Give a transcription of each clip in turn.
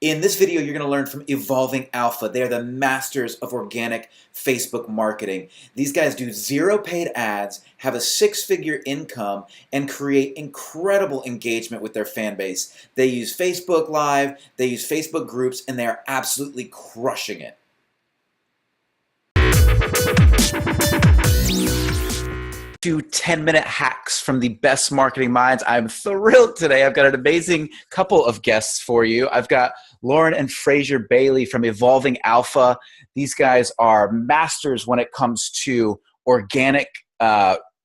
In this video, you're going to learn from Evolving Alpha. They are the masters of organic Facebook marketing. These guys do zero paid ads, have a six-figure income, and create incredible engagement with their fan base. They use Facebook Live, they use Facebook groups, and they are absolutely crushing it. To 10-minute hacks from the best marketing minds. I'm thrilled today. I've got an amazing couple of guests for you. I've got Lauren and Fraser Bailey from Evolving Alpha. These guys are masters when it comes to organic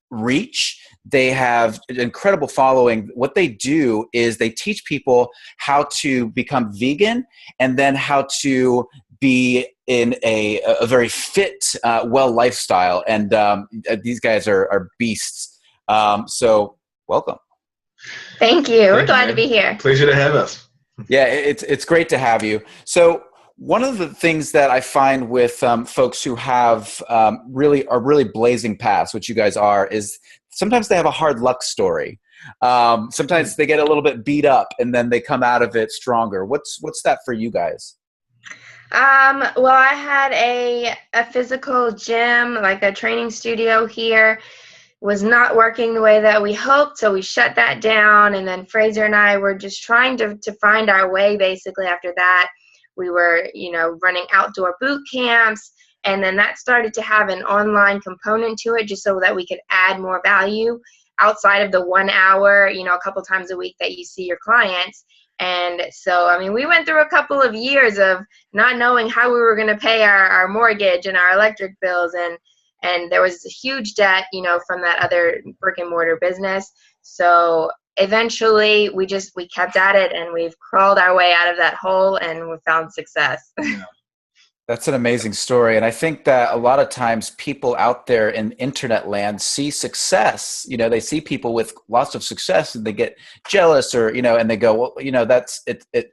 reach. They have an incredible following. What they do is they teach people how to become vegan and then how to be in a very fit, well lifestyle. And these guys are beasts. So welcome. Thank you. We're glad to be here. Pleasure to have us. Yeah, it's great to have you. So one of the things that I find with folks who have really blazing paths, which you guys are, is sometimes they have a hard luck story. Sometimes they get a little bit beat up and then they come out of it stronger. What's that for you guys? Well, I had a physical gym, like a training studio here, was not working the way that we hoped, so we shut that down. And then Fraser and I were just trying to find our way. Basically, after that, we were, running outdoor boot camps, and then that started to have an online component to it, just so that we could add more value outside of the 1 hour, a couple times a week that you see your clients. And so, we went through a couple of years of not knowing how we were going to pay our mortgage and our electric bills. And there was a huge debt, from that other brick and mortar business. So eventually we kept at it, and we've crawled our way out of that hole, and we found success. That's an amazing story. And I think that a lot of times people out there in internet land see success. They see people with lots of success and they get jealous or, and they go, well, that's it.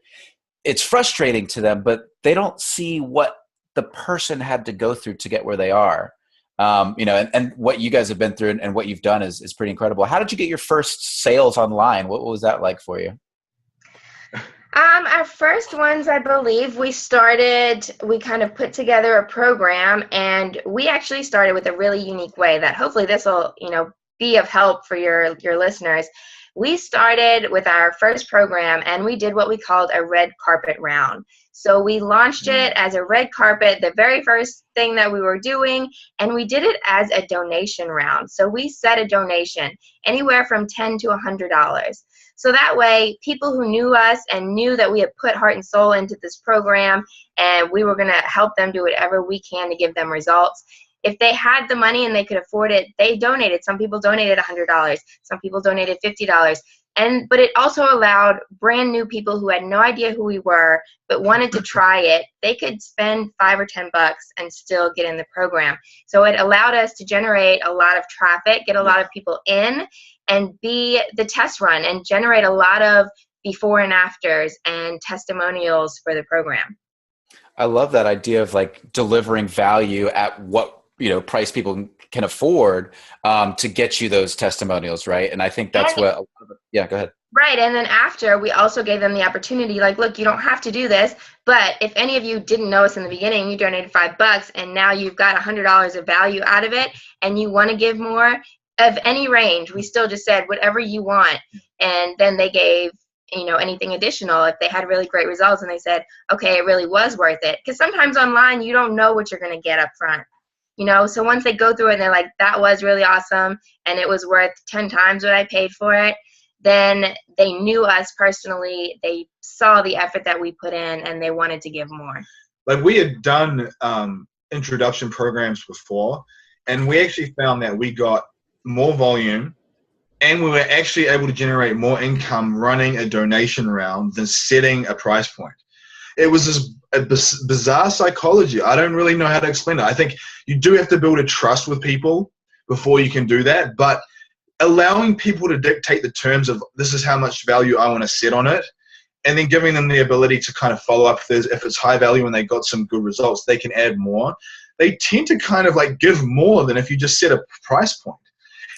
It's frustrating to them, but they don't see what the person had to go through to get where they are. And what you guys have been through and what you've done is pretty incredible. How did you get your first sales online? What was that like for you? Our first ones, I believe, we kind of put together a program, and we actually started with a really unique way that hopefully this will, be of help for your listeners. We started with our first program, and we did what we called a red carpet round. So we launched it as a red carpet, the very first thing that we were doing, and we did it as a donation round. So we set a donation anywhere from $10 to $100. So that way, people who knew us and knew that we had put heart and soul into this program, and we were going to help them do whatever we can to give them results. If they had the money and they could afford it, they donated. Some people donated $100. Some people donated $50. But it also allowed brand new people who had no idea who we were but wanted to try it. They could spend $5 or $10 and still get in the program. So it allowed us to generate a lot of traffic, get a lot of people in, and be the test run and generate a lot of before and afters and testimonials for the program. I love that idea of like delivering value at what price people can afford to get you those testimonials, right? And I think that's yeah, go ahead. Right, and then after, we also gave them the opportunity, like, look, you don't have to do this, but if any of you didn't know us in the beginning, you donated $5, and now you've got $100 of value out of it, and you want to give more of any range, we still just said whatever you want, and then they gave anything additional if they had really great results, and they said, okay, it really was worth it, because sometimes online you don't know what you're going to get up front. So once they go through it and they're like, that was really awesome and it was worth 10 times what I paid for it, then they knew us personally, they saw the effort that we put in, and they wanted to give more. Like, we had done introduction programs before, and we actually found that we got more volume and we were actually able to generate more income running a donation round than setting a price point. It was this bizarre psychology. I don't really know how to explain it. I think you do have to build a trust with people before you can do that, but allowing people to dictate the terms of this is how much value I want to set on it, and then giving them the ability to kind of follow up if it's high value and they got some good results, they can add more. They tend to kind of like give more than if you just set a price point.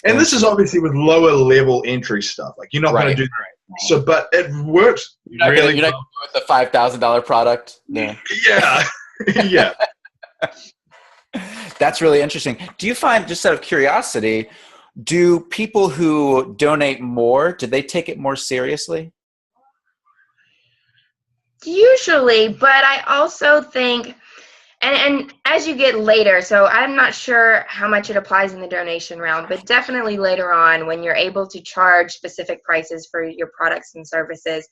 And this is obviously with lower level entry stuff. Like, you're not going to do So, but it works really you're not well. going with the $5,000 product. No. Yeah. Yeah. That's really interesting. Do you find, just out of curiosity, do people who donate more, do they take it more seriously? Usually, but I also think, and as you get later, so I'm not sure how much it applies in the donation round, but definitely later on when you're able to charge specific prices for your products and services,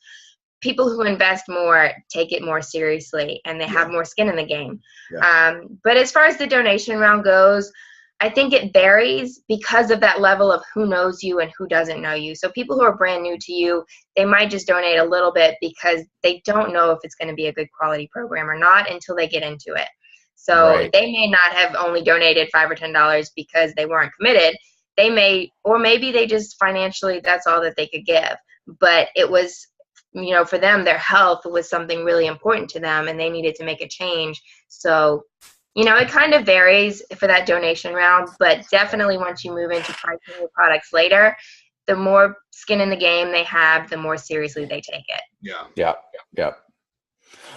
people who invest more take it more seriously and they have more skin in the game. Yeah. But as far as the donation round goes, I think it varies because of that level of who knows you and who doesn't know you. So people who are brand new to you, they might just donate a little bit because they don't know if it's going to be a good quality program or not until they get into it. So they may not have only donated $5 or $10 because they weren't committed. They may, or maybe they just financially, that's all that they could give. But it was, for them, their health was something really important to them and they needed to make a change. So it kind of varies for that donation round, but definitely once you move into pricing your products later, the more skin in the game they have, the more seriously they take it. Yeah.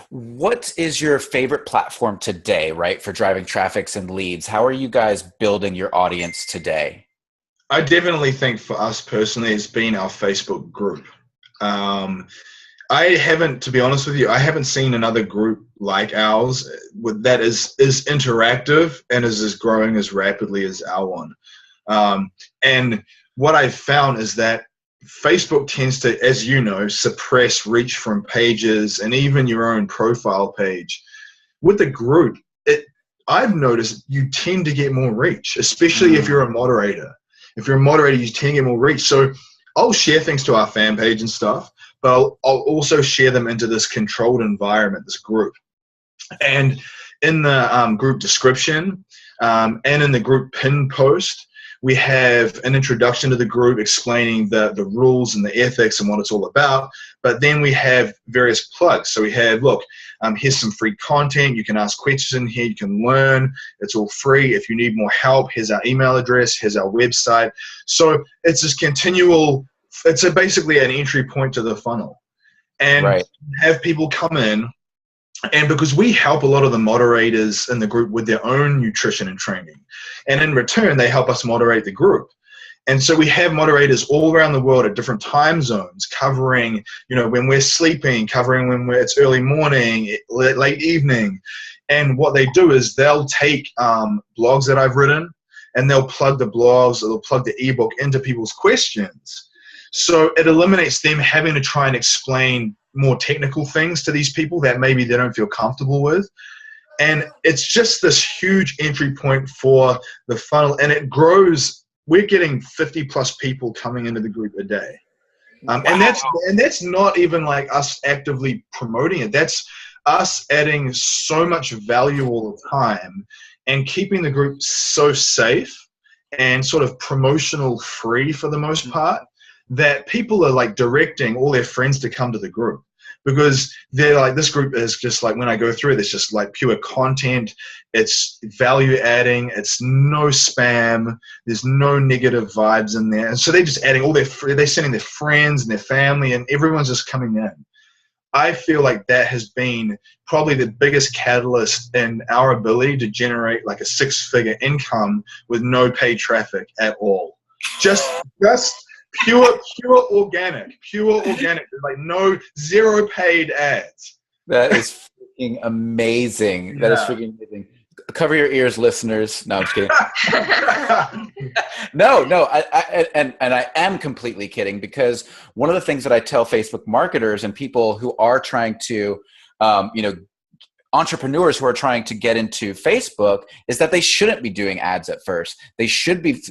What is your favorite platform today, right, for driving traffic and leads? How are you guys building your audience today? I definitely think for us personally, it's been our Facebook group. I haven't, to be honest with you, I haven't seen another group like ours that is interactive and is as growing as rapidly as our one. And what I've found is that Facebook tends to, as you know, suppress reach from pages and even your own profile page. With the group, I've noticed you tend to get more reach, especially if you're a moderator. If you're a moderator, you tend to get more reach. So I'll share things to our fan page and stuff, but I'll also share them into this controlled environment, this group. And in the group description and in the group pin post, we have an introduction to the group explaining the rules and the ethics and what it's all about. But then we have various plugs. So we have, look, here's some free content. You can ask questions in here. You can learn. It's all free. If you need more help, here's our email address. Here's our website. So it's this continual, it's basically an entry point to the funnel. And have people come in. And because we help a lot of the moderators in the group with their own nutrition and training. And in return, they help us moderate the group. And so we have moderators all around the world at different time zones covering, when we're sleeping, covering when it's early morning, late evening. And what they do is they'll take blogs that I've written and they'll plug the blogs or they'll plug the ebook into people's questions. So it eliminates them having to try and explain more technical things to these people that maybe they don't feel comfortable with. And it's just this huge entry point for the funnel, and it grows. We're getting 50 plus people coming into the group a day. And that's not even like us actively promoting it. That's us adding so much value all the time and keeping the group so safe and sort of promotional free for the most part, that people are like directing all their friends to come to the group, because they're like, this group is just like, when I go through it, it's just like pure content. It's value adding. It's no spam. There's no negative vibes in there. And so they're just adding they're sending their friends and their family, and everyone's just coming in. I feel like that has been probably the biggest catalyst in our ability to generate like a 6-figure income with no paid traffic at all. Just pure organic, like zero paid ads. That is freaking amazing. That is freaking amazing. Cover your ears, listeners. No, I'm just kidding. No, I am completely kidding, because one of the things that I tell Facebook marketers and people who are trying to, entrepreneurs who are trying to get into Facebook, is that they shouldn't be doing ads at first. They should be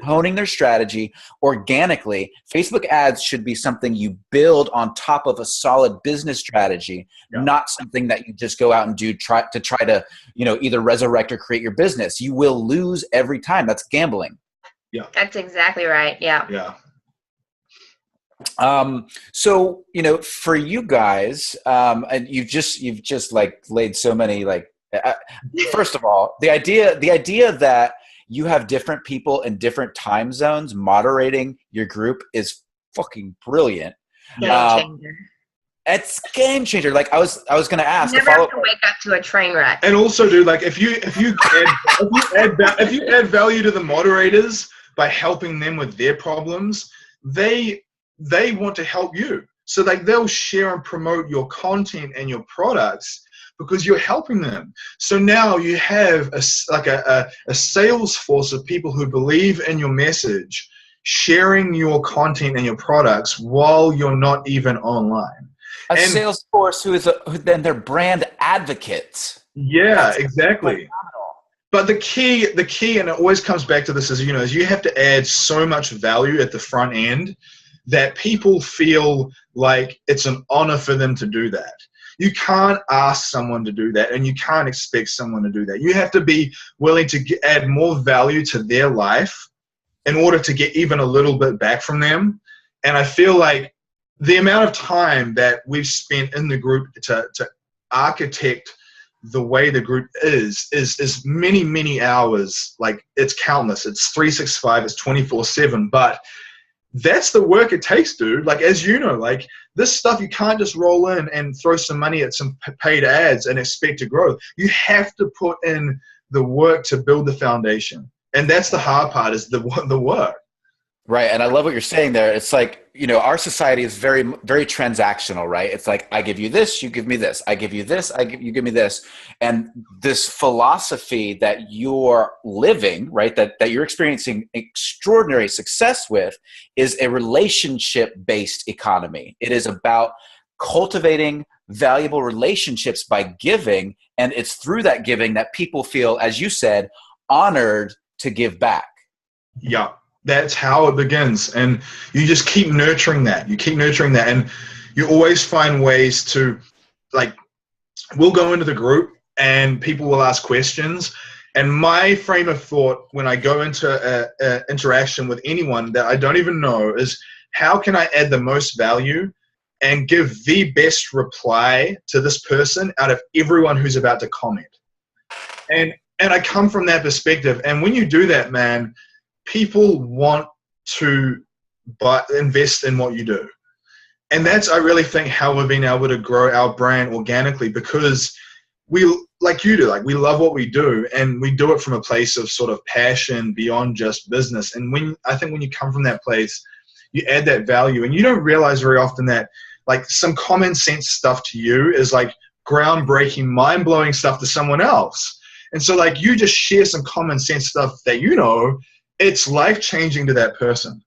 honing their strategy organically. Facebook ads should be something you build on top of a solid business strategy, not something that you just go out and do try to either resurrect or create your business. You will lose every time. That's gambling. Yeah, that's exactly right. Yeah. So for you guys, and you've just like laid so many first of all, the idea that you have different people in different time zones moderating your group is fucking brilliant. Game changer. It's game changer. Like I was going to ask. You never have to wake up to a train wreck. And also, dude, like if you add value to the moderators by helping them with their problems, they want to help you. So like they'll share and promote your content and your products because you're helping them. So now you have a sales force of people who believe in your message, sharing your content and your products while you're not even online. A sales force who then they're brand advocates. Yeah, That's exactly. phenomenal. But the key, and it always comes back to this, is you have to add so much value at the front end that people feel like it's an honor for them to do that. You can't ask someone to do that, and you can't expect someone to do that. You have to be willing to add more value to their life in order to get even a little bit back from them. And I feel like the amount of time that we've spent in the group to architect the way the group is many, many hours. Like it's countless. It's 365, it's 24/7, but that's the work it takes, dude. Like, as you know, like this stuff, you can't just roll in and throw some money at some paid ads and expect to grow. You have to put in the work to build the foundation. And that's the hard part, is the work. Right. And I love what you're saying there. It's like, our society is very, very transactional, right? It's like, I give you this, you give me this. I give you this, you give me this. And this philosophy that you're living, right, that you're experiencing extraordinary success with, is a relationship-based economy. It is about cultivating valuable relationships by giving. And it's through that giving that people feel, as you said, honored to give back. Yeah. That's how it begins. And you just keep nurturing that. You keep nurturing that. And you always find ways to, like, we'll go into the group and people will ask questions. And my frame of thought when I go into an interaction with anyone that I don't even know is, how can I add the most value and give the best reply to this person out of everyone who's about to comment? And I come from that perspective. And when you do that, man, people want to invest in what you do. And that's, I really think, how we've been able to grow our brand organically, because we, like you do, like we love what we do, and we do it from a place of sort of passion beyond just business. And I think when you come from that place, you add that value, and you don't realize very often that like some common sense stuff to you is like groundbreaking, mind-blowing stuff to someone else. And so like you just share some common sense stuff that it's life-changing to that person.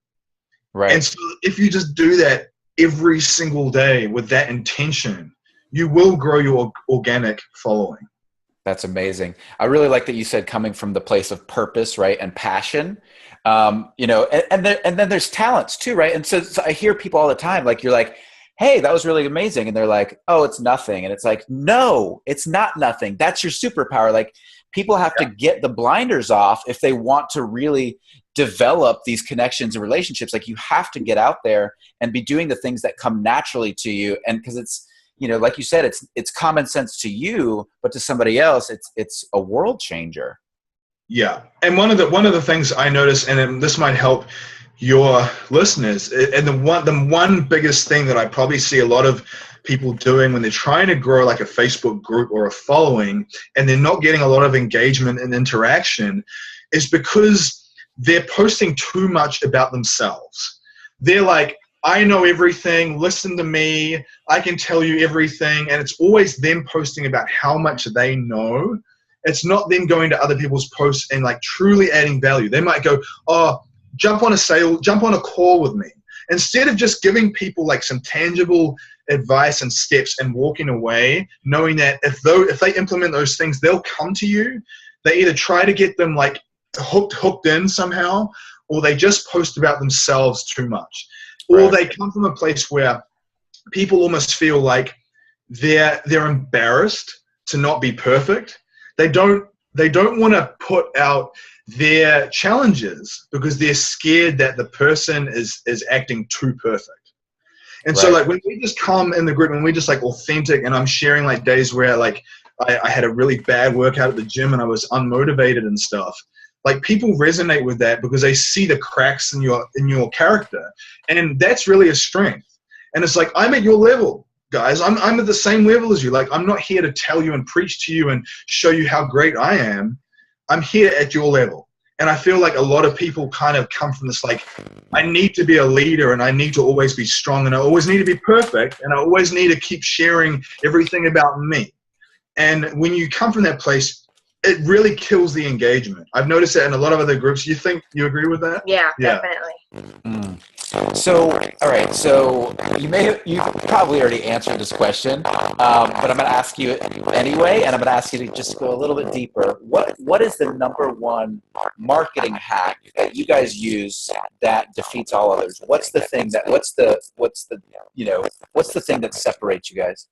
Right. And so if you just do that every single day with that intention, you will grow your organic following. That's amazing. I really like that you said coming from the place of purpose, right, and passion. And then there's talents too, right? And so I hear people all the time, like, you're like, hey, that was really amazing. And they're like, oh, it's nothing. And it's like, no, it's not nothing. That's your superpower. Like, people have to get the blinders off if they want to really develop these connections and relationships. Like, you have to get out there and be doing the things that come naturally to you. And because it's, like you said, it's common sense to you, but to somebody else, it's a world changer. Yeah. And one of the things I notice, and this might help your listeners, and the one biggest thing that I probably see a lot of people doing when they're trying to grow like a Facebook group or a following, and they're not getting a lot of engagement and interaction, is because they're posting too much about themselves. They're like, I know everything, listen to me, I can tell you everything. And it's always them posting about how much they know. It's not them going to other people's posts and like truly adding value. They might go, oh, jump on a call with me. Instead of just giving people like some tangible advice and steps and walking away, knowing that if they implement those things, they'll come to you. They either try to get them like hooked in somehow, or they just post about themselves too much. Right. Or they come from a place where people almost feel like they're embarrassed to not be perfect. They don't want to put out their challenges because they're scared that the person is acting too perfect. And so like when we just come in the group and we just like authentic, and I'm sharing like days where like I had a really bad workout at the gym and I was unmotivated and stuff. Like people resonate with that because they see the cracks in your character, and that's really a strength. And it's like, I'm at your level, guys. I'm at the same level as you. Like, I'm not here to tell you and preach to you and show you how great I am. I'm here at your level. And I feel like a lot of people kind of come from this, like, I need to be a leader and I need to always be strong and I always need to be perfect and I always need to keep sharing everything about me. And when you come from that place, it really kills the engagement. I've noticed that in a lot of other groups. You agree with that? Yeah. Definitely. Mm. So, all right. So you've probably already answered this question, but I'm going to ask you anyway, and I'm going to ask you to just go a little bit deeper. What is the number one marketing hack that you guys use that defeats all others? What's the thing that separates you guys?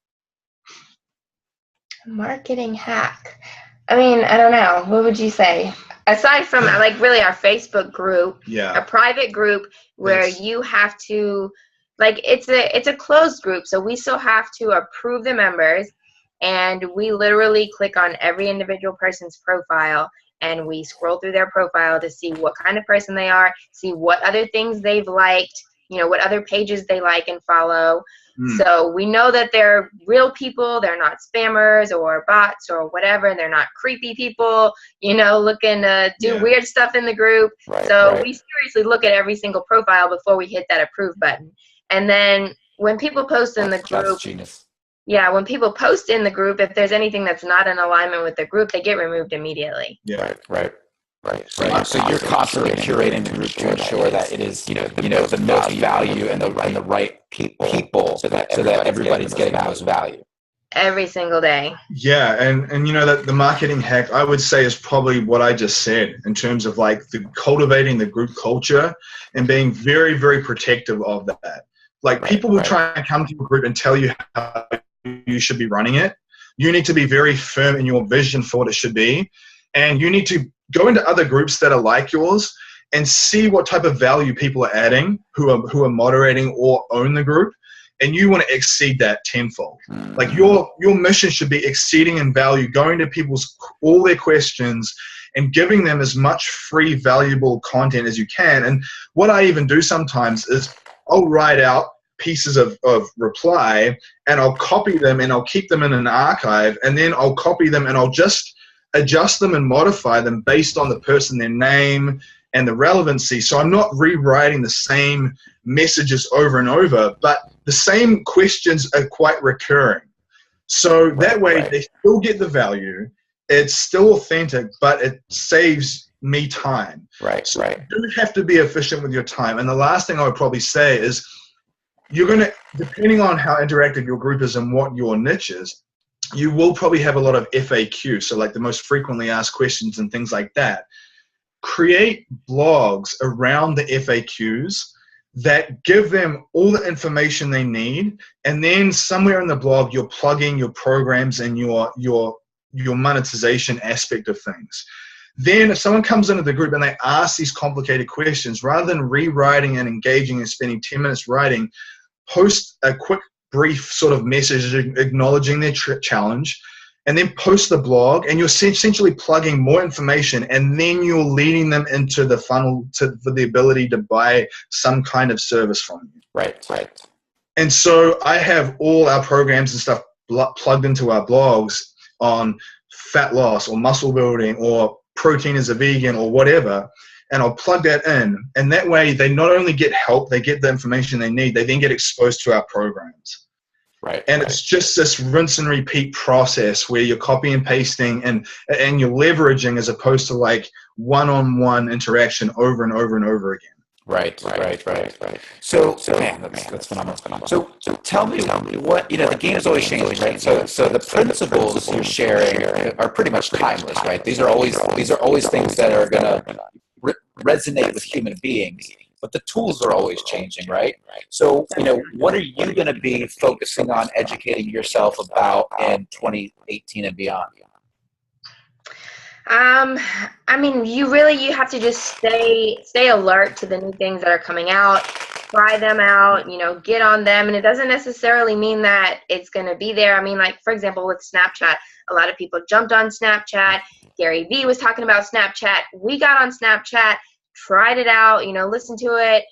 Marketing hack. I mean, I don't know. What would you say? Aside from like really our Facebook group, a private group where you have to, like, it's a closed group, so we still have to approve the members, and we literally click on every individual person's profile and we scroll through their profile to see what kind of person they are, see what other things they've liked, what other pages they like and follow. So we know that they're real people. They're not spammers or bots or whatever. And they're not creepy people, looking to do weird stuff in the group. We seriously look at every single profile before we hit that approve button. And then when people post in the group, when people post in the group, if there's anything that's not in alignment with the group, they get removed immediately. Yeah, right. So you're constantly curating the group to ensure that it is, the most value and the right people, so that everybody's getting the most value. Every single day. Yeah, and that the marketing hack, I would say, is probably what I just said in terms of like cultivating the group culture and being very, very protective of that. Like, people will try and come to your group and tell you how you should be running it. You need to be very firm in your vision for what it should be, and you need to go into other groups that are like yours and see what type of value people are adding who are moderating or own the group, and you want to exceed that tenfold. Like, your mission should be exceeding in value, going to all their questions and giving them as much free, valuable content as you can. And what I even do sometimes is I'll write out pieces of reply and I'll copy them and I'll keep them in an archive, and then I'll copy them and I'll just adjust them and modify them based on the person, their name, and the relevancy. So I'm not rewriting the same messages over and over, but the same questions are quite recurring. So that way they still get the value. It's still authentic, but it saves me time. So you do have to be efficient with your time. And the last thing I would probably say is, you're going to, depending on how interactive your group is and what your niche is, you will probably have a lot of FAQ, so like the most frequently asked questions and things like that. Create blogs around the FAQs that give them all the information they need, and then somewhere in the blog you're plugging your programs and your monetization aspect of things. Then if someone comes into the group and they ask these complicated questions, rather than rewriting and engaging and spending 10 minutes writing, post a quick brief sort of message acknowledging their challenge, and then post the blog, and you're essentially plugging more information, and then you're leading them into the funnel for the ability to buy some kind of service from you. Right. And so I have all our programs and stuff plugged into our blogs on fat loss or muscle building or protein as a vegan or whatever, and I'll plug that in, and that way they not only get help, they get the information they need, they then get exposed to our programs. And it's just this rinse and repeat process where you're copy and pasting and you're leveraging, as opposed to like one-on-one interaction over and over and over again. Right. So man, that's phenomenal. So tell me what, the game is always changing, right? So the principles you're sharing are pretty much timeless, right? These are always things that are going to resonate with human beings, but the tools are always changing, right? So, what are you going to be focusing on educating yourself about in 2018 and beyond? I mean, you have to just stay alert to the new things that are coming out, try them out, get on them. And it doesn't necessarily mean that it's going to be there. I mean, like, for example, with Snapchat, a lot of people jumped on Snapchat. Gary Vee was talking about Snapchat. We got on Snapchat, tried it out, listened to it,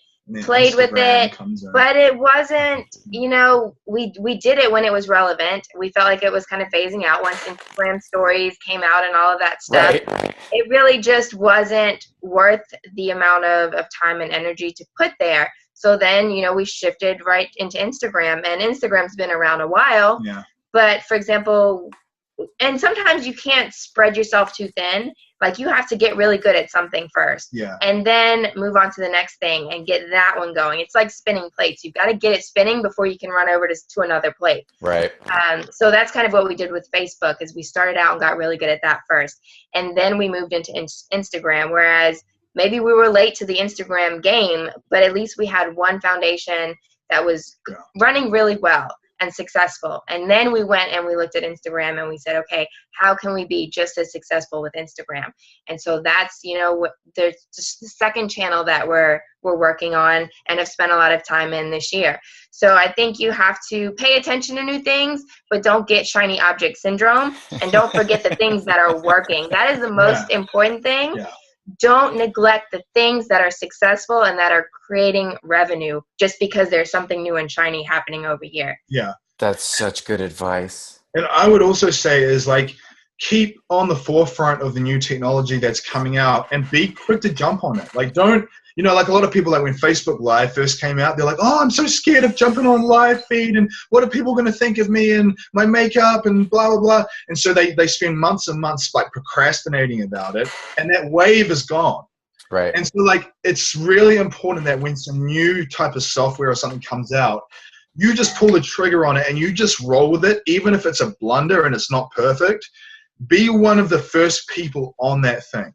played with it, but it wasn't, you know, we did it when it was relevant. We felt like it was kind of phasing out once Instagram stories came out and all of that stuff. Right. It really just wasn't worth the amount of time and energy to put there. So then, you know, we shifted right into Instagram, and Instagram's been around a while. Yeah. But for example, and sometimes you can't spread yourself too thin. Like, you have to get really good at something first. Yeah. And then move on to the next thing and get that one going. It's like spinning plates. You've got to get it spinning before you can run over to another plate. Right. So that's kind of what we did with Facebook, is we started out and got really good at that first. And then we moved into Instagram, whereas maybe we were late to the Instagram game, but at least we had one foundation that was running really well and successful. And then we went and we looked at Instagram and we said, okay, how can we be just as successful with Instagram? And so that's, you know, there's just the second channel that we're working on and have spent a lot of time in this year. So I think you have to pay attention to new things, but don't get shiny object syndrome, and don't forget the things that are working. That is the most important thing. Yeah. Don't neglect the things that are successful and that are creating revenue just because there's something new and shiny happening over here. Yeah. That's such good advice. And I would also say is, like, keep on the forefront of the new technology that's coming out and be quick to jump on it. Like, don't, you know, like a lot of people, like when Facebook Live first came out, they're like, oh, I'm so scared of jumping on live feed, and what are people going to think of me and my makeup and blah, blah, blah. And so they spend months and months like procrastinating about it, and that wave is gone. Right. And so, like, it's really important that when some new type of software or something comes out, you just pull the trigger on it and you just roll with it, even if it's a blunder and it's not perfect. Be one of the first people on that thing,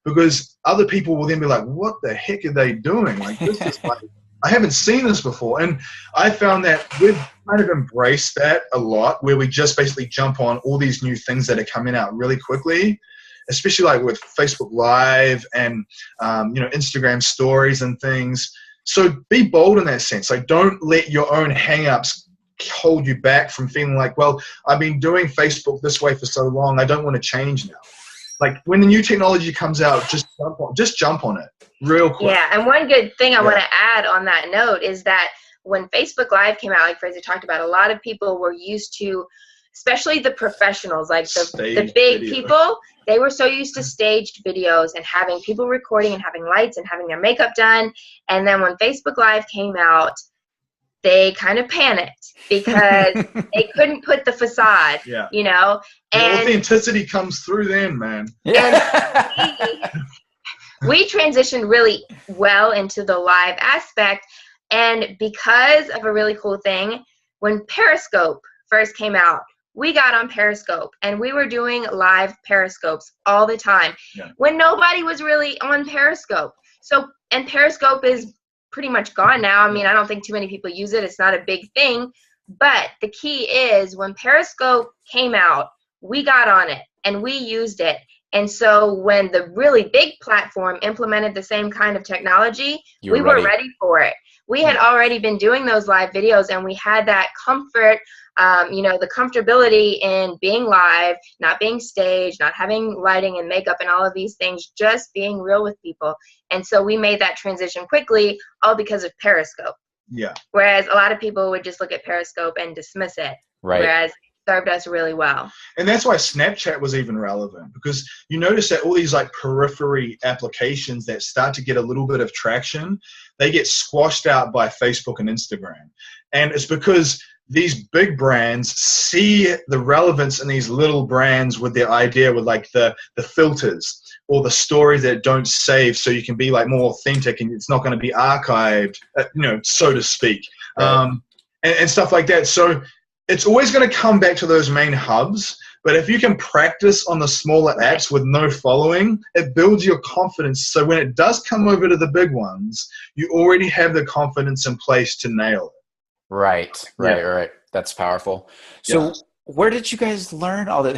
because other people will then be like, what the heck are they doing? Like, this is like, I haven't seen this before. And I found that we've kind of embraced that a lot, where we just basically jump on all these new things that are coming out really quickly, especially like with Facebook Live and, you know, Instagram stories and things. So be bold in that sense. Like, don't let your own hangups hold you back from feeling like, well, I've been doing Facebook this way for so long, I don't want to change now. Like, when the new technology comes out, just jump on it real quick. Yeah, and one good thing I want to add on that note is that when Facebook Live came out, like Fraser talked about, a lot of people were used to, especially the professionals, like the big people, they were so used to staged videos and having people recording and having lights and having their makeup done. And then when Facebook Live came out, they kind of panicked because they couldn't put the facade, you know. And the authenticity comes through then, man. And we transitioned really well into the live aspect. And because of a really cool thing, when Periscope first came out, we got on Periscope and we were doing live Periscopes all the time when nobody was really on Periscope. So, and Periscope is pretty much gone now. I mean, I don't think too many people use it. It's not a big thing. But the key is, when Periscope came out, we got on it and we used it. And so when the really big platform implemented the same kind of technology, we were ready for it. We had already been doing those live videos, and we had that comfort, you know, the comfortability in being live, not being staged, not having lighting and makeup and all of these things, just being real with people. And so we made that transition quickly, all because of Periscope. Yeah. Whereas a lot of people would just look at Periscope and dismiss it. Right. Whereas served us really well. And that's why Snapchat was even relevant, because you notice that all these like periphery applications that start to get a little bit of traction, they get squashed out by Facebook and Instagram. And it's because these big brands see the relevance in these little brands with their idea, with like the filters or the stories that don't save, so you can be like more authentic and it's not going to be archived, you know, so to speak, and stuff like that. So it's always going to come back to those main hubs. But if you can practice on the smaller apps with no following, it builds your confidence. So when it does come over to the big ones, you already have the confidence in place to nail it. Right. That's powerful. So where did you guys learn all that?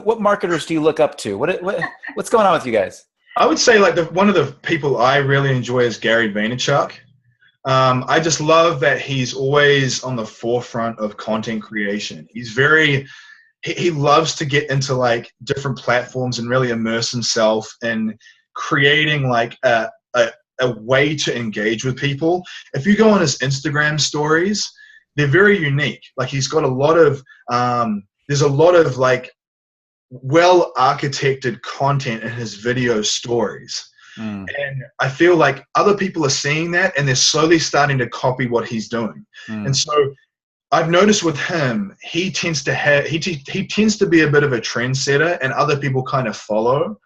What marketers do you look up to? What's going on with you guys? I would say like one of the people I really enjoy is Gary Vaynerchuk. I just love that he's always on the forefront of content creation. He loves to get into like different platforms and really immerse himself in creating like a a way to engage with people. If you go on his Instagram stories, they're very unique. Like he's got a lot of there's a lot of like well architected content in his video stories. And I feel like other people are seeing that and they're slowly starting to copy what he's doing. And so I've noticed with him, he tends to have he tends to be a bit of a trendsetter, and other people kind of follow.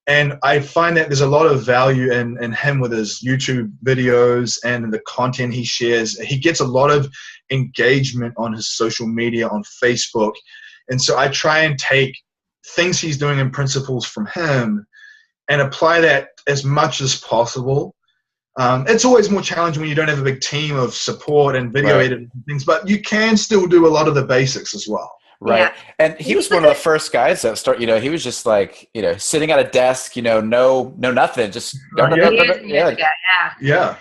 And I find that there's a lot of value in him with his YouTube videos and the content he shares. He gets a lot of engagement on his social media, on Facebook. And so I try and take things he's doing and principles from him and apply that as much as possible. It's always more challenging when you don't have a big team of support and video editing and things, but you can still do a lot of the basics as well. Right. Yeah. And he was one of the first guys that he was just like, sitting at a desk, no nothing, just Yeah. Yeah.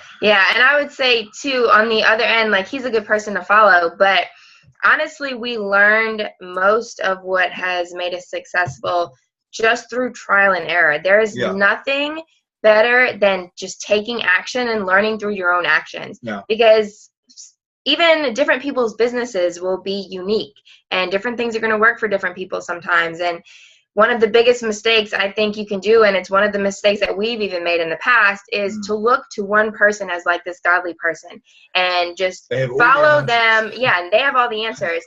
And I would say too, on the other end, like he's a good person to follow, but honestly, we learned most of what has made us successful just through trial and error. There is nothing better than just taking action and learning through your own actions. Yeah. Because even different people's businesses will be unique and different things are going to work for different people sometimes. And one of the biggest mistakes I think you can do, and it's one of the mistakes that we've even made in the past, is to look to one person as like this godly person and just follow them. Yeah, and they have all the answers.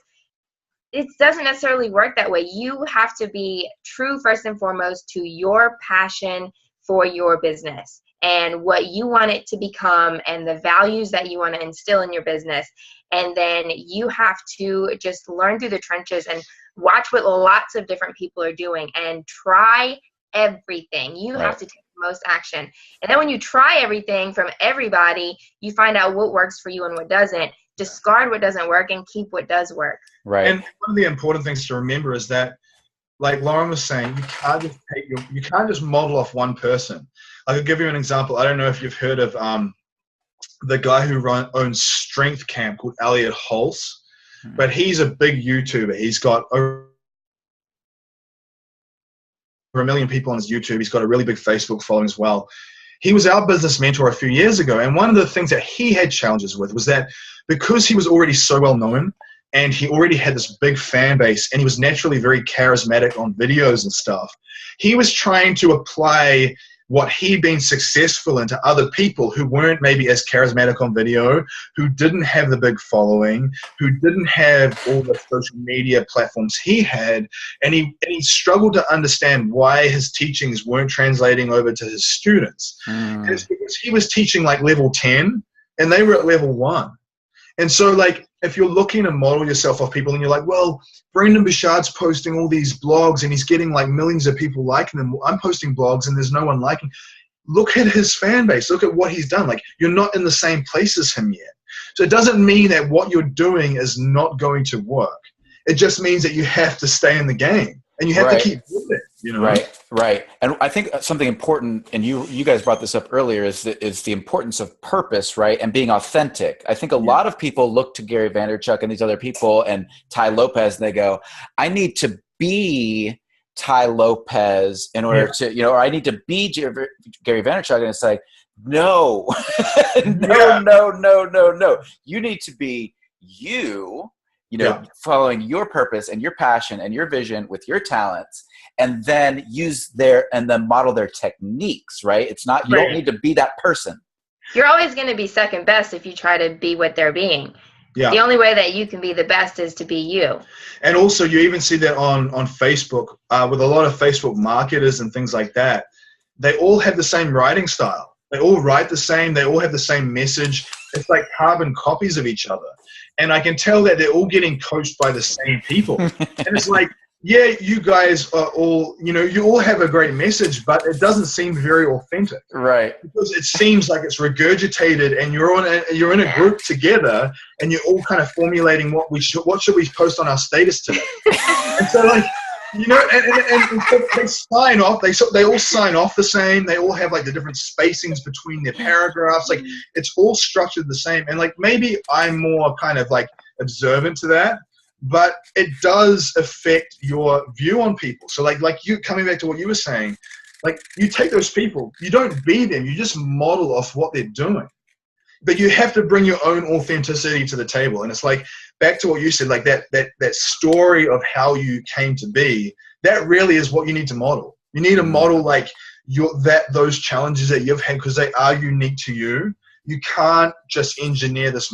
It doesn't necessarily work that way. You have to be true first and foremost to your passion for your business and what you want it to become and the values that you want to instill in your business. And then you have to just learn through the trenches and watch what lots of different people are doing and try everything. You have to take the most action. And then when you try everything from everybody, you find out what works for you and what doesn't. Discard what doesn't work and keep what does work. Right. And one of the important things to remember is that, like Lauren was saying, you can't just model off one person. I could give you an example. I don't know if you've heard of the guy who owns Strength Camp called Elliot Hulse, but he's a big YouTuber. He's got over 1 million people on his YouTube. He's got a really big Facebook following as well. He was our business mentor a few years ago, and one of the things that he had challenges with was that because he was already so well known and he already had this big fan base and he was naturally very charismatic on videos and stuff, he was trying to apply what he'd been successful in to other people who weren't maybe as charismatic on video, who didn't have the big following, who didn't have all the social media platforms he had, and he struggled to understand why his teachings weren't translating over to his students. And it's because he was teaching like level 10 and they were at level 1. And so like, if you're looking to model yourself off people and you're like, well, Brendon Burchard's posting all these blogs and he's getting like millions of people liking them. I'm posting blogs and there's no one liking. Look at his fan base. Look at what he's done. Like, you're not in the same place as him yet. So it doesn't mean that what you're doing is not going to work. It just means that you have to stay in the game and you have to keep doing it. Right. And I think something important, and you guys brought this up earlier, is the importance of purpose, right? And being authentic. I think a lot of people look to Gary Vaynerchuk and these other people and Tai Lopez and they go, I need to be Tai Lopez in order to, or I need to be Gary Vaynerchuk. And it's like, no, no. You need to be you, following your purpose and your passion and your vision with your talents, and then model their techniques, right? It's not, you don't need to be that person. You're always going to be second best if you try to be what they're being. Yeah. The only way that you can be the best is to be you. And also you even see that on Facebook with a lot of Facebook marketers and things like that. They all have the same writing style. They all write the same. They all have the same message. It's like carbon copies of each other. And I can tell that they're all getting coached by the same people. And it's like, yeah, you guys are all, you all have a great message, but it doesn't seem very authentic. Right. Because it seems like it's regurgitated and you're in a group together and you're all kind of formulating what should we post on our status today. And so like, and they sign off, they all sign off the same. They all have like the different spacings between their paragraphs. Like it's all structured the same. And like, maybe I'm more kind of like observant to that, but it does affect your view on people. So like you coming back to what you were saying, Like, you take those people, you don't be them, you just model off what they're doing. But you have to bring your own authenticity to the table. And it's like, back to what you said, like that story of how you came to be, that really is what you need to model. You need to model like those challenges that you've had, because they are unique to you. You can't just engineer this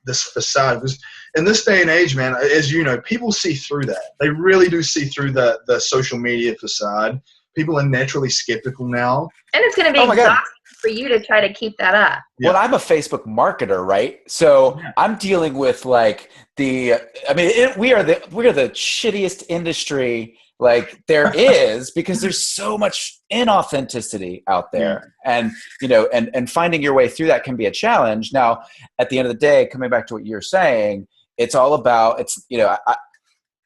this facade. Because in this day and age, man, as you know, people see through that. They really do see through the social media facade. People are naturally skeptical now. And it's going to be exhausting for you to try to keep that up. Well, I'm a Facebook marketer, right? So I'm dealing with like we are the shittiest industry like there is, because there's so much inauthenticity out there. And, and finding your way through that can be a challenge. Now, at the end of the day, coming back to what you're saying, it's all about,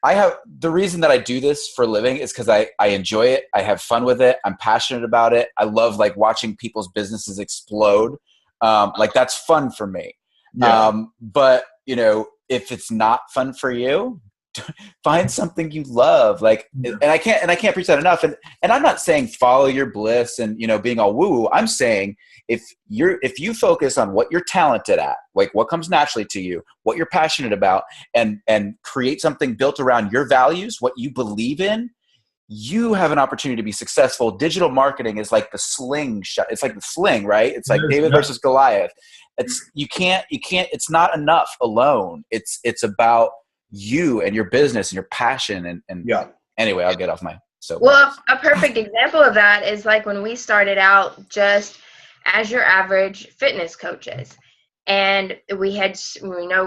I have the reason that I do this for a living is because I enjoy it. I have fun with it. I'm passionate about it. I love like watching people's businesses explode. Like that's fun for me. Yeah. But if it's not fun for you, find something you love. Like, and I can't preach that enough. And I'm not saying follow your bliss and, being all woo-woo. I'm saying if you focus on what you're talented at, like what comes naturally to you, what you're passionate about, and create something built around your values, what you believe in, you have an opportunity to be successful. Digital marketing is like the sling shot. It's like the sling, right? It's like David versus Goliath. You can't, it's not enough alone. It's about you and your business and your passion. And anyway, I'll get off my soapbox. Well, a perfect example of that is like when we started out just as your average fitness coaches. And we had,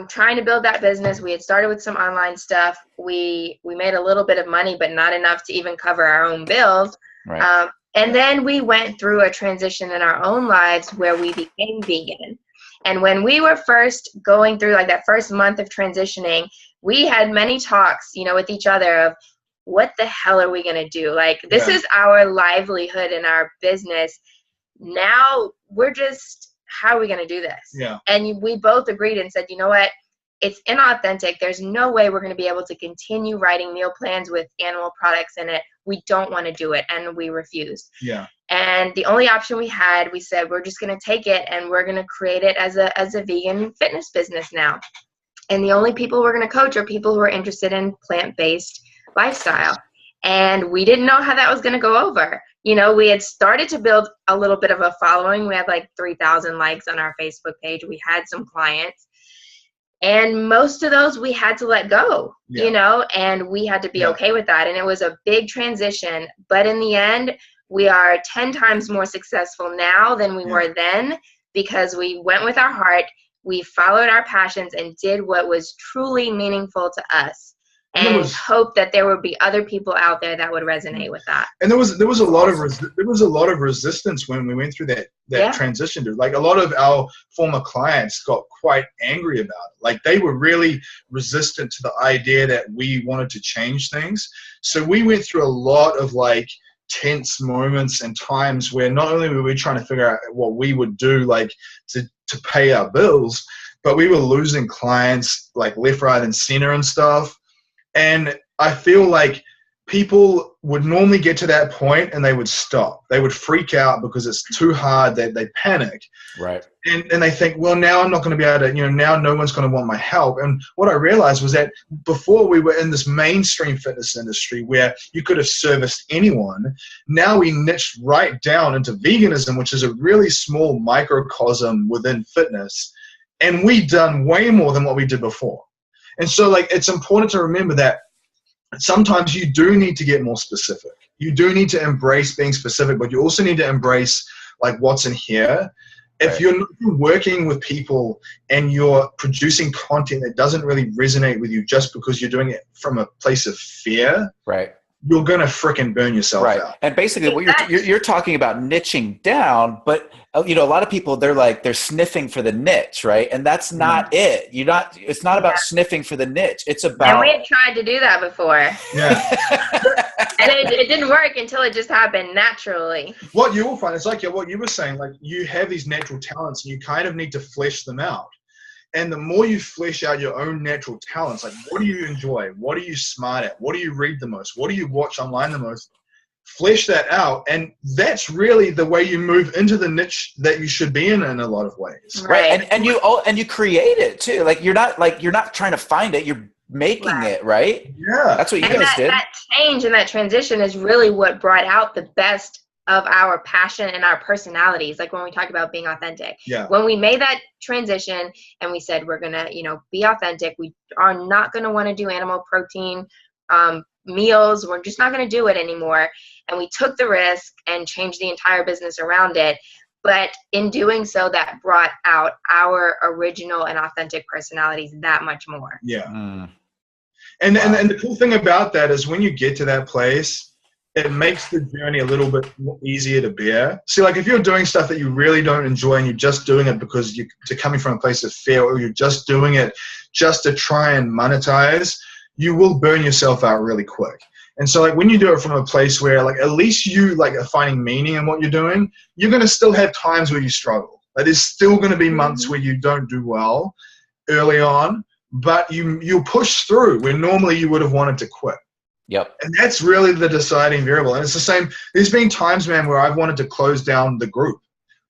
trying to build that business. We had started with some online stuff. We made a little bit of money, but not enough to even cover our own bills. Right. And then we went through a transition in our own lives where we became vegan. And when we were first going through like that first month of transitioning, we had many talks, with each other of what the hell are we going to do? Like, this is our livelihood and our business. Now we're just, how are we going to do this? Yeah. And we both agreed and said, you know what? It's inauthentic. There's no way we're going to be able to continue writing meal plans with animal products in it. We don't want to do it. And we refused. Yeah. And the only option we had, we said, we're just going to take it and we're going to create it as a vegan fitness business now. And the only people we're going to coach are people who are interested in plant-based lifestyle. And we didn't know how that was going to go over. We had started to build a little bit of a following. We had like 3,000 likes on our Facebook page. We had some clients. And most of those we had to let go, and we had to be okay with that. And it was a big transition. But in the end, we are 10 times more successful now than we were then, because we went with our heart. We followed our passions and did what was truly meaningful to us. And hope that there would be other people out there that would resonate with that. And there was a lot of resistance when we went through that transition. Like a lot of our former clients got quite angry about it. Like they were really resistant to the idea that we wanted to change things. So we went through a lot of like tense moments and times where not only were we trying to figure out what we would do like to pay our bills, but we were losing clients like left, right, and center and stuff. And I feel like people would normally get to that point and they would stop. They would freak out because it's too hard. They panic. Right. And they think, well, now I'm not going to be able to, now no one's going to want my help. And what I realized was that before we were in this mainstream fitness industry where you could have serviced anyone, now we niched right down into veganism, which is a really small microcosm within fitness. And we've done way more than what we did before. And so, like, it's important to remember that sometimes you do need to get more specific. You do need to embrace being specific, but you also need to embrace, like, what's in here. If you're not working with people and you're producing content that doesn't really resonate with you just because you're doing it from a place of fear, you're going to frickin' burn yourself out. And basically what you're talking about niching down, but a lot of people, they're sniffing for the niche, right? And that's not it. It's not about sniffing for the niche. It's about. And we had tried to do that before. Yeah. And it didn't work until it just happened naturally. What you will find, it's like what you were saying, like you have these natural talents and you kind of need to flesh them out. And the more you flesh out your own natural talents, like what do you enjoy? What are you smart at? What do you read the most? What do you watch online the most? flesh that out, and that's really the way you move into the niche that you should be in a lot of ways. Right. And you create it too. Like you're not trying to find it, you're making it, right? Yeah. That's what you guys did. That change and that transition is really what brought out the best of our passion and our personalities. Like when we talk about being authentic. Yeah. When we made that transition and we said we're gonna, be authentic, we are not gonna want to do animal protein meals. We're just not gonna do it anymore. And we took the risk and changed the entire business around it. But in doing so, that brought out our original and authentic personalities that much more. Yeah. Mm. And the cool thing about that is when you get to that place, it makes the journey a little bit more easier to bear. See, like if you're doing stuff that you really don't enjoy and you're just doing it because you're coming from a place of fear, or you're just doing it just to try and monetize, you will burn yourself out really quick. And so like when you do it from a place where like at least you like are finding meaning in what you're doing, you're going to still have times where you struggle. Like, there's still going to be months where you don't do well early on, but you'll push through where normally you would have wanted to quit. Yep. And that's really the deciding variable. And it's the same. There's been times, man, where I've wanted to close down the group.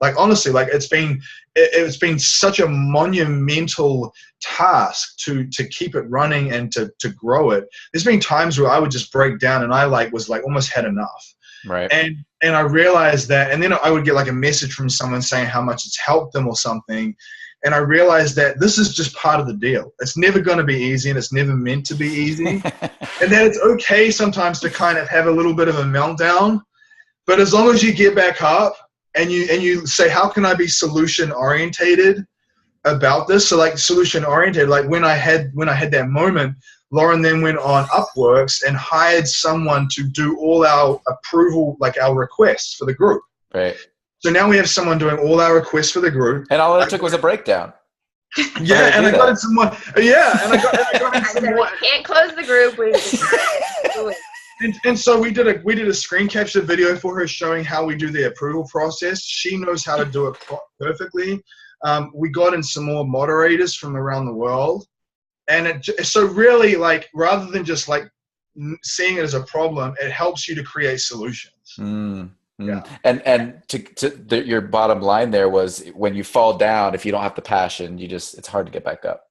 Like honestly, like it's been such a monumental task to keep it running and to grow it. There's been times where I would just break down and I was almost had enough. Right. And I realized that, and then I would get like a message from someone saying how much it's helped them or something. And I realized that this is just part of the deal. It's never going to be easy, and it's never meant to be easy. And that it's okay sometimes to kind of have a little bit of a meltdown. But as long as you get back up and you say, how can I be solution orientated about this? So like solution oriented, like when I had that moment, Lauren then went on Upworks and hired someone to do all our approval, like our requests for the group. Right. So now we have someone doing all our requests for the group. And all it took was a breakdown. Yeah, and I got in some more. Yeah, and I got in some more. We can't close the group. And so we did a screen capture video for her showing how we do the approval process. She knows how to do it perfectly. We got in some more moderators from around the world. And so really, like, rather than just like seeing it as a problem, it helps you to create solutions. Mm. Yeah. And your bottom line there was when you fall down, if you don't have the passion, it's hard to get back up.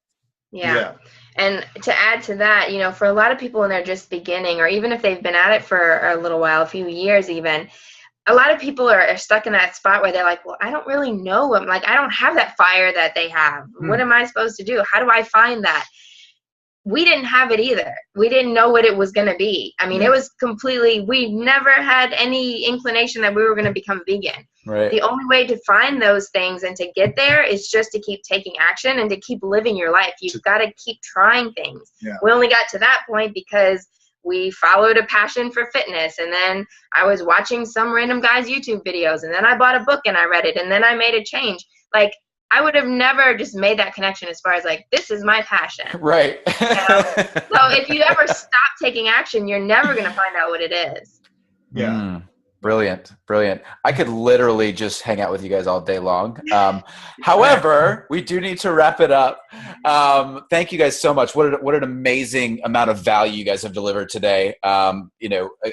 Yeah. And to add to that, for a lot of people when they're just beginning, or even if they've been at it for a little while, a few years even, a lot of people are stuck in that spot where they're like, well, I don't really know. I'm like, I don't have that fire that they have. What am I supposed to do? How do I find that? We didn't have it either. We didn't know what it was going to be. I mean, it was we never had any inclination that we were going to become vegan. Right. The only way to find those things and to get there is just to keep taking action and to keep living your life. You've got to keep trying things. Yeah. We only got to that point because we followed a passion for fitness. And then I was watching some random guy's YouTube videos, and then I bought a book and I read it, and then I made a change. Like, I would have never just made that connection as far as like, this is my passion. Right. So if you ever stop taking action, you're never going to find out what it is. Yeah. Brilliant. I could literally just hang out with you guys all day long. However, we do need to wrap it up. Thank you guys so much. What an amazing amount of value you guys have delivered today.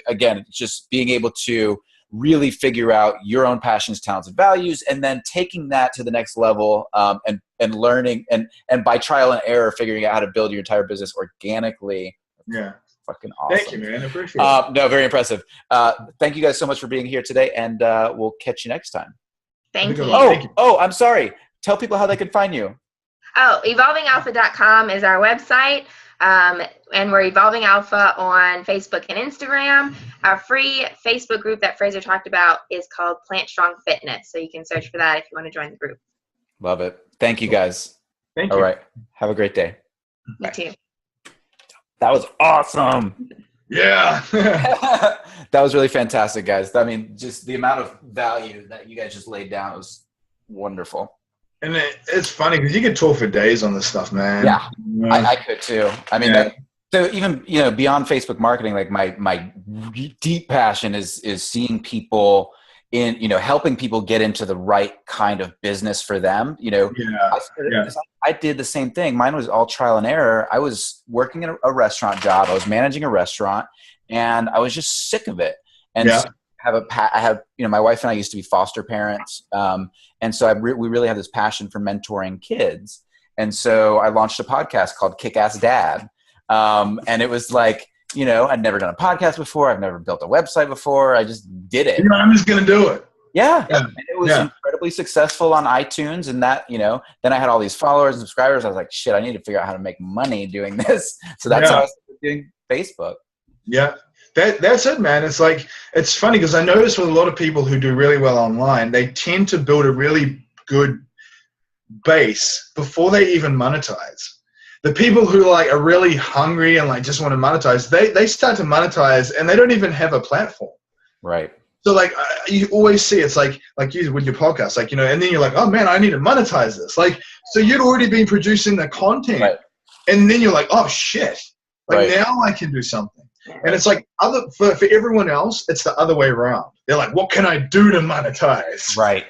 Again, just being able to really figure out your own passions, talents, and values, and then taking that to the next level, and learning and by trial and error, figuring out how to build your entire business organically. Yeah. Fucking awesome. Thank you, man. I appreciate it. No, very impressive. Thank you guys so much for being here today, and we'll catch you next time. Thank you. Oh, I'm sorry. Tell people how they can find you. Evolvingalpha.com is our website. And we're Evolving Alpha on Facebook and Instagram. Our free Facebook group that Fraser talked about is called Plant Strong Fitness. So you can search for that if you want to join the group. Love it. Thank you, guys. Thank you. All right. Have a great day. Me too. That was awesome. Yeah. That was really fantastic, guys. I mean, just the amount of value that you guys just laid down was wonderful. And it's funny because you could talk for days on this stuff, man. Yeah, I could too. I mean, so even, beyond Facebook marketing, like my deep passion is seeing people in, helping people get into the right kind of business for them. I did the same thing. Mine was all trial and error. I was working in a restaurant job. I was managing a restaurant, and I was just sick of it. And so I have, my wife and I used to be foster parents. And so we really have this passion for mentoring kids. And so I launched a podcast called Kick-Ass Dad. And it was like, I'd never done a podcast before. I've never built a website before. I just did it. I'm just going to do it. Yeah. And it was incredibly successful on iTunes, and that, then I had all these followers and subscribers. I was like, shit, I need to figure out how to make money doing this. So that's how I started doing Facebook. Yeah. That's it, man. It's like, it's funny because I notice with a lot of people who do really well online, they tend to build a really good base before they even monetize. The people who are really hungry and just want to monetize, they start to monetize and they don't even have a platform. Right. So you always see it's like you with your podcast, and then you're like, oh man, I need to monetize this. So you'd already been producing the content, right. And then you're like, oh shit, now I can do something. And it's like for everyone else, it's the other way around. They're like, what can I do to monetize? Right.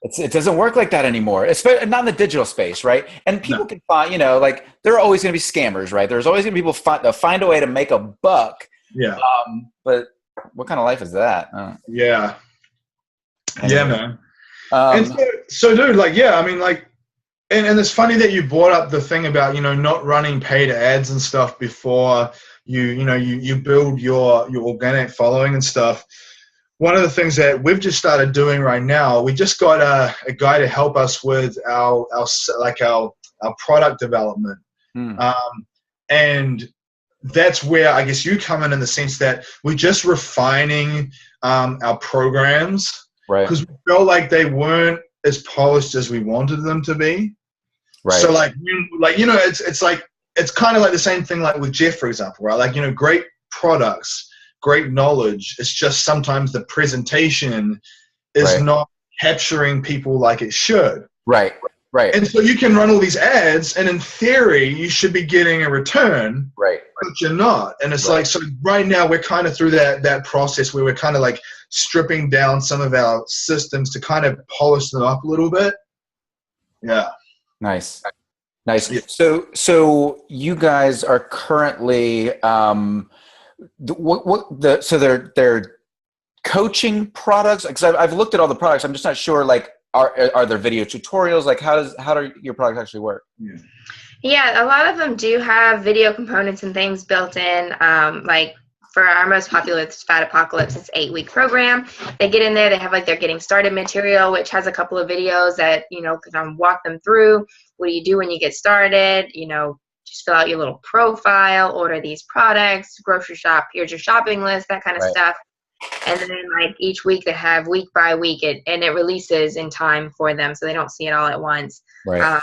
It doesn't work like that anymore. It's not in the digital space, right? And people can find, there are always going to be scammers, right? There's always going to be people they'll find a way to make a buck. Yeah. But what kind of life is that? Yeah. Anyway. Yeah, man. And so dude, and it's funny that you brought up the thing about, not running paid ads and stuff before you build your organic following and stuff. One of the things that we've just started doing right now, we just got a guy to help us with our product development. And that's where I guess you come in the sense that we're just refining our programs. Right. Because we felt like they weren't as polished as we wanted them to be. Right. So it's kind of like the same thing with Jeff, for example, right? Great products, great knowledge. It's just sometimes the presentation is not capturing people like it should. Right. Right. And so you can run all these ads, and in theory, you should be getting a return. Right. But you're not. And it's so right now we're kind of through that process where we're kind of stripping down some of our systems to kind of polish them up a little bit. Yeah. Nice. Yeah. So you guys are currently they're coaching products, because I've looked at all the products. I'm just not sure are there video tutorials? How do your products actually work? Yeah, a lot of them do have video components and things built in. For our most popular, it's Fat Apocalypse. It's an 8-week program. They get in there. They have their getting started material, which has a couple of videos that can walk them through. What do you do when you get started? Just fill out your little profile, order these products, grocery shop. Here's your shopping list, that kind of stuff. And then each week they have week by week and it releases in time for them, so they don't see it all at once. Right.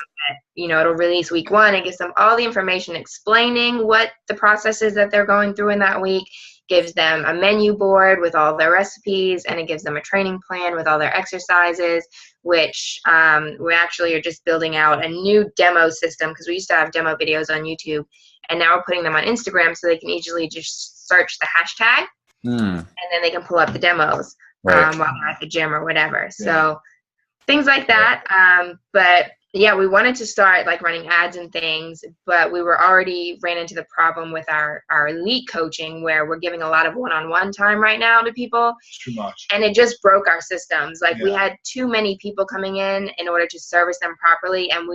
It'll release week 1. It gives them all the information explaining what the process is that they're going through in that week, gives them a menu board with all their recipes, and it gives them a training plan with all their exercises, which we actually are just building out a new demo system, because we used to have demo videos on YouTube, and now we're putting them on Instagram so they can easily just search the hashtag. And then they can pull up the demos while they're at the gym or whatever. Yeah. So things like that. But yeah, we wanted to start running ads and things, but we ran into the problem with our elite coaching, where we're giving a lot of one-on-one time right now to people. It's too much. And it just broke our systems. We had too many people coming in order to service them properly, and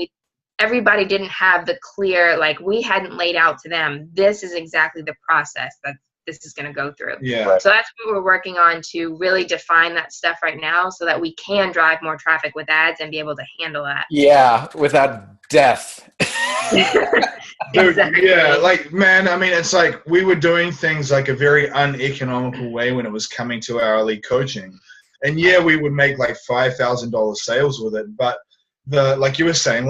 everybody didn't have the clear, we hadn't laid out to them, this is exactly the process that this is going to go through. Yeah. So that's what we're working on, to really define that stuff right now, so that we can drive more traffic with ads and be able to handle that. Yeah, without death. Exactly. Yeah, man, it's we were doing things a very uneconomical way when it was coming to our elite coaching. And yeah, we would make $5,000 sales with it, but like you were saying,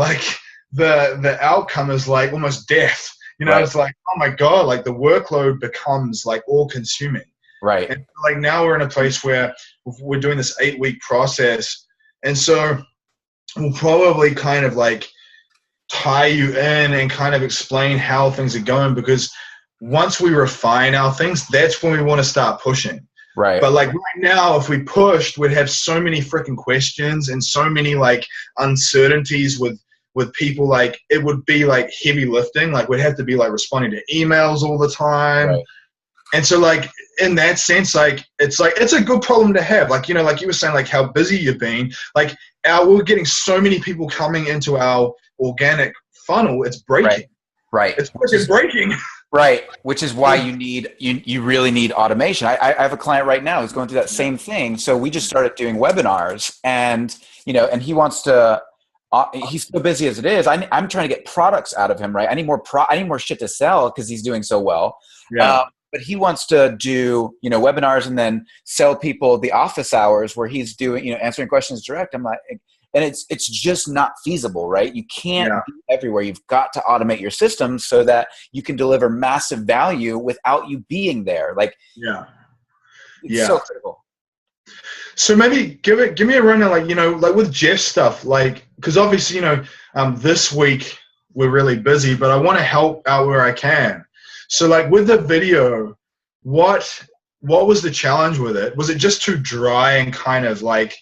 the outcome is almost death. It's oh my God, the workload becomes all consuming. Right. And now we're in a place where we're doing this 8-week process. And so we'll probably kind of tie you in and kind of explain how things are going, because once we refine our things, that's when we want to start pushing. Right. But right now, if we pushed, we'd have so many freaking questions and so many uncertainties with people, it would be heavy lifting. We'd have to be responding to emails all the time. Right. And so like in that sense, like it's a good problem to have. Like, you know, like you were saying, like how busy you've been. Like we're getting so many people coming into our organic funnel. It's breaking. Right. It's freaking breaking. Right, which is why you really need automation. I have a client right now who's going through that same thing. So we just started doing webinars, and you know, and he wants to. He's so busy as it is. I'm trying to get products out of him. Right, I need more shit to sell because he's doing so well. Yeah. But he wants to do, you know, webinars and then sell people the office hours where he's doing, you know, answering questions direct. I'm like, and it's just not feasible, right? You can't be everywhere. You've got to automate your systems so that you can deliver massive value without you being there. Like, it's so critical. So maybe give me a rundown, like, you know, like with Jeff's stuff, like, because obviously, you know, this week we're really busy, but I want to help out where I can. So like with the video, what was the challenge with it? Was it just too dry and kind of like,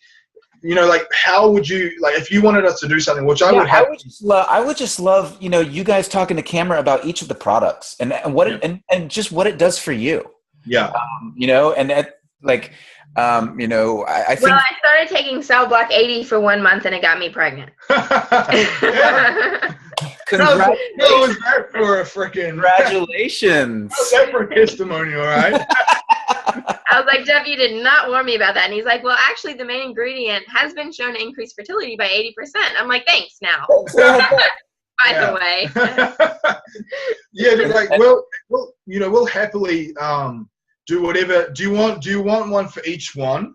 you know, like how would you, like if you wanted us to do something, which I would have. I would just love, you know, you guys talking to camera about each of the products and what and just what it does for you. Yeah. You know, and like, you know, I think. Well, I started taking Cell Block 80 for 1 month and it got me pregnant. Congratulations. That was that for a freaking. Congratulations. That was that for a testimonial, right? I was like, Jeff, you did not warn me about that. And he's like, well, actually, the main ingredient has been shown to increase fertility by 80%. I'm like, thanks now. By the way. Yeah, like, well, you know, we'll happily do whatever. Do you want one for each one?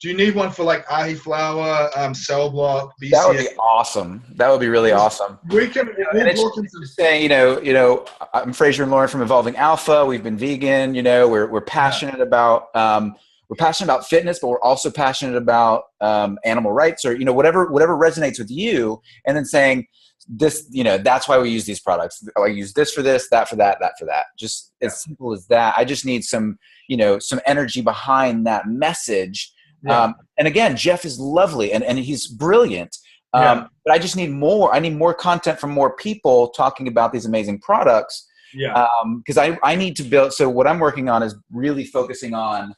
Do you need one for like Ahi Flower, Cell Block, BCS? That would be awesome. That would be really awesome. We can. And it's just saying, you know, I'm Fraser and Lauren from Evolving Alpha. We've been vegan. You know, we're passionate about fitness, but we're also passionate about animal rights, or you know, whatever resonates with you. And then saying this, you know, that's why we use these products. I use this for this, that for that, that for that. Just as simple as that. I just need some, you know, some energy behind that message. Yeah. And again, Jeff is lovely and he's brilliant. But I just need more. I need more content from more people talking about these amazing products. Yeah. Because I need to build. So what I'm working on is really focusing on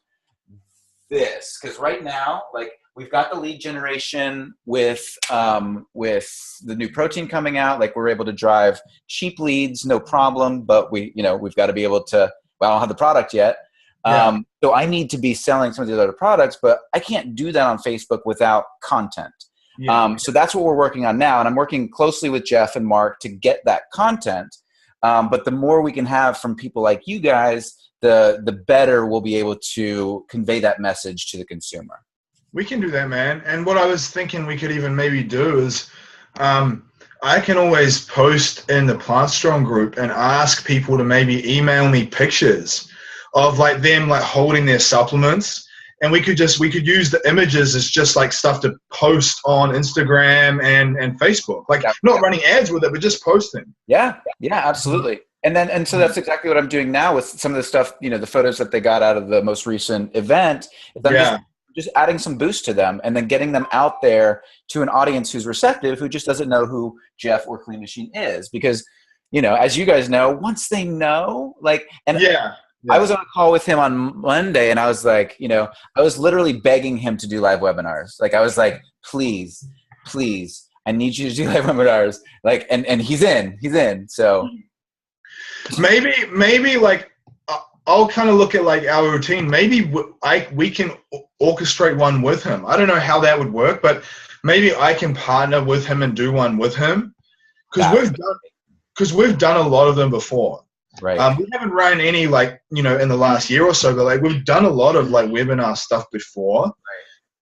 this. Because right now, like we've got the lead generation with the new protein coming out. Like we're able to drive cheap leads, no problem. But we've got to be able to. Well, I don't have the product yet. So I need to be selling some of these other products, but I can't do that on Facebook without content. So that's what we're working on now. And I'm working closely with Jeff and Mark to get that content. But the more we can have from people like you guys, the better we'll be able to convey that message to the consumer. We can do that, man. And what I was thinking we could even maybe do is I can always post in the Plant Strong group and ask people to maybe email me pictures of like them like holding their supplements, and we could use the images as just like stuff to post on Instagram and Facebook, like not running ads with it, but just posting. Yeah, absolutely. And so that's exactly what I'm doing now with some of the stuff, you know, the photos that they got out of the most recent event. Just adding some boost to them and then getting them out there to an audience who's receptive, who just doesn't know who Jeff or Clean Machine is, because, you know, as you guys know, once they know, like, and I was on a call with him on Monday and I was like, you know, I was literally begging him to do live webinars. Like, I was like, please, I need you to do live webinars. Like, and he's in. So maybe like, I'll kind of look at like our routine. Maybe we can orchestrate one with him. I don't know how that would work, but maybe I can partner with him and do one with him. Because we've done a lot of them before. Right. We haven't run any like, you know, in the last year or so, but like we've done a lot of like webinar stuff before. Right.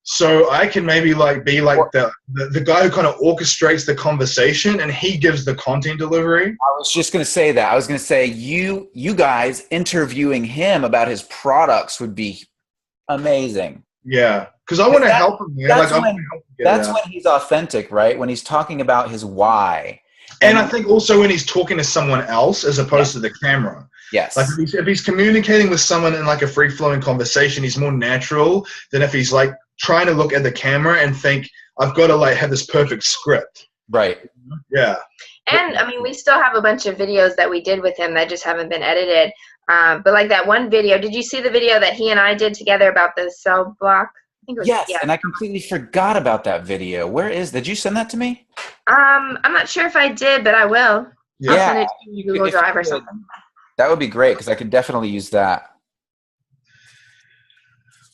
So I can maybe like be like the guy who kind of orchestrates the conversation and he gives the content delivery. I was just going to say that. I was going to say you guys interviewing him about his products would be amazing. Yeah. Because I want to help him. That's when he's authentic, right? When he's talking about his why. And I think also when he's talking to someone else as opposed to the camera. Yes. Like if he's communicating with someone in like a free-flowing conversation, he's more natural than if he's like trying to look at the camera and think, I've got to like have this perfect script. Right. Yeah. And I mean, we still have a bunch of videos that we did with him that just haven't been edited. But like that one video, did you see the video that he and I did together about the cell block? I think it was, Yes, yeah. and I completely forgot about that video. Did you send that to me? I'm not sure if I did, but I will. Yeah. I'll send it to you Google Drive or something. That would be great because I could definitely use that.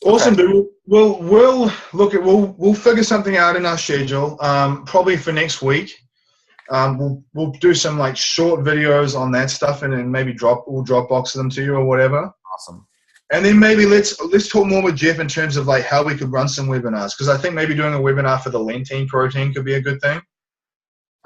Awesome, dude. We'll look at we'll figure something out in our schedule. Probably for next week. We'll do some like short videos on that stuff and then maybe we'll Dropbox them to you or whatever. Awesome. And then maybe let's talk more with Jeff in terms of like how we could run some webinars, because I think maybe doing a webinar for the Lentine protein could be a good thing.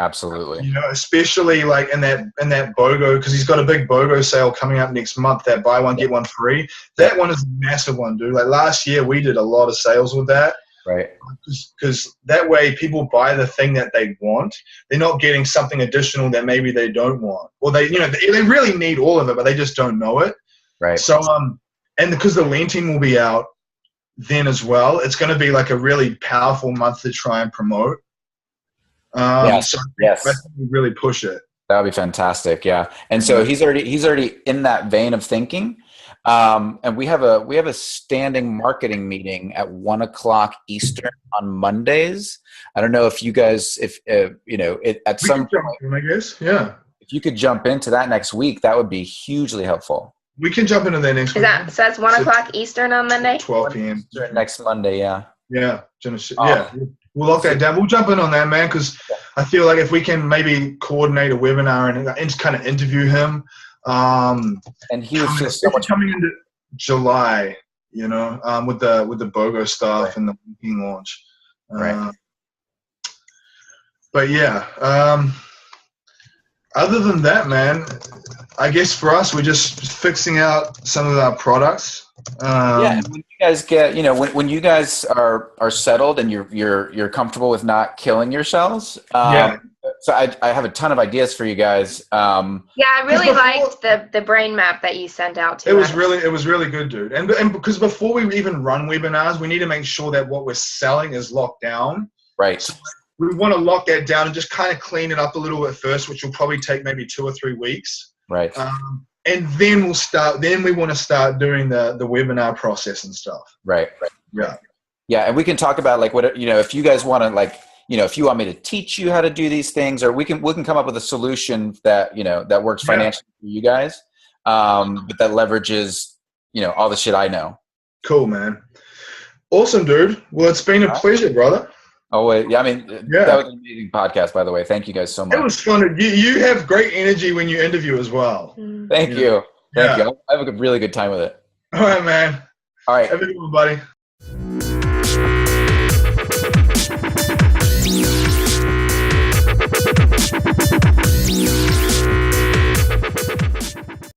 Absolutely. You know, especially like in that BOGO, because he's got a big BOGO sale coming up next month. That buy one get one free. That one is a massive one, dude. Like last year, we did a lot of sales with that. Right. Because that way people buy the thing that they want. They're not getting something additional that maybe they don't want, or they really need all of it, but they just don't know it. Right. So and because the Lentine will be out then as well, it's going to be like a really powerful month to try and promote. Yes. I think we really push it. That would be fantastic. Yeah. And so he's already in that vein of thinking. And we have a standing marketing meeting at 1:00 Eastern on Mondays. I don't know if you guys, at some point, I guess, yeah. If you could jump into that next week, that would be hugely helpful. We can jump into that next week. So that's 1:00 Eastern on Monday? 12 p.m. Next Monday, yeah. Yeah. Yeah. We'll lock that down. We'll jump in on that, man, because I feel like if we can maybe coordinate a webinar and just kind of interview him. And he would feel so much coming into July, with the BOGO stuff and the launch. Right. But yeah, other than that, man, I guess for us, we're just fixing out some of our products. And when you guys get, when you guys are settled and you're comfortable with not killing your cells. So I have a ton of ideas for you guys. I really liked the brain map that you sent out to us. It was really good, dude. And because before we even run webinars, we need to make sure that what we're selling is locked down. Right. So we want to lock that down and just kind of clean it up a little bit first, which will probably take maybe 2 or 3 weeks. Right. And then we'll start. Then we want to start doing the webinar process and stuff. Right. Yeah. Yeah, and we can talk about like what if you guys want to if you want me to teach you how to do these things, or we can come up with a solution that that works financially for you guys, but that leverages all the shit I know. Cool, man. Awesome, dude. Well, it's been a pleasure, brother. Oh, yeah. I mean, that was an amazing podcast, by the way. Thank you guys so much. It was fun. You have great energy when you interview as well. Thank you. Thank you. I have a really good time with it. All right, man. All right. Have a good one, buddy.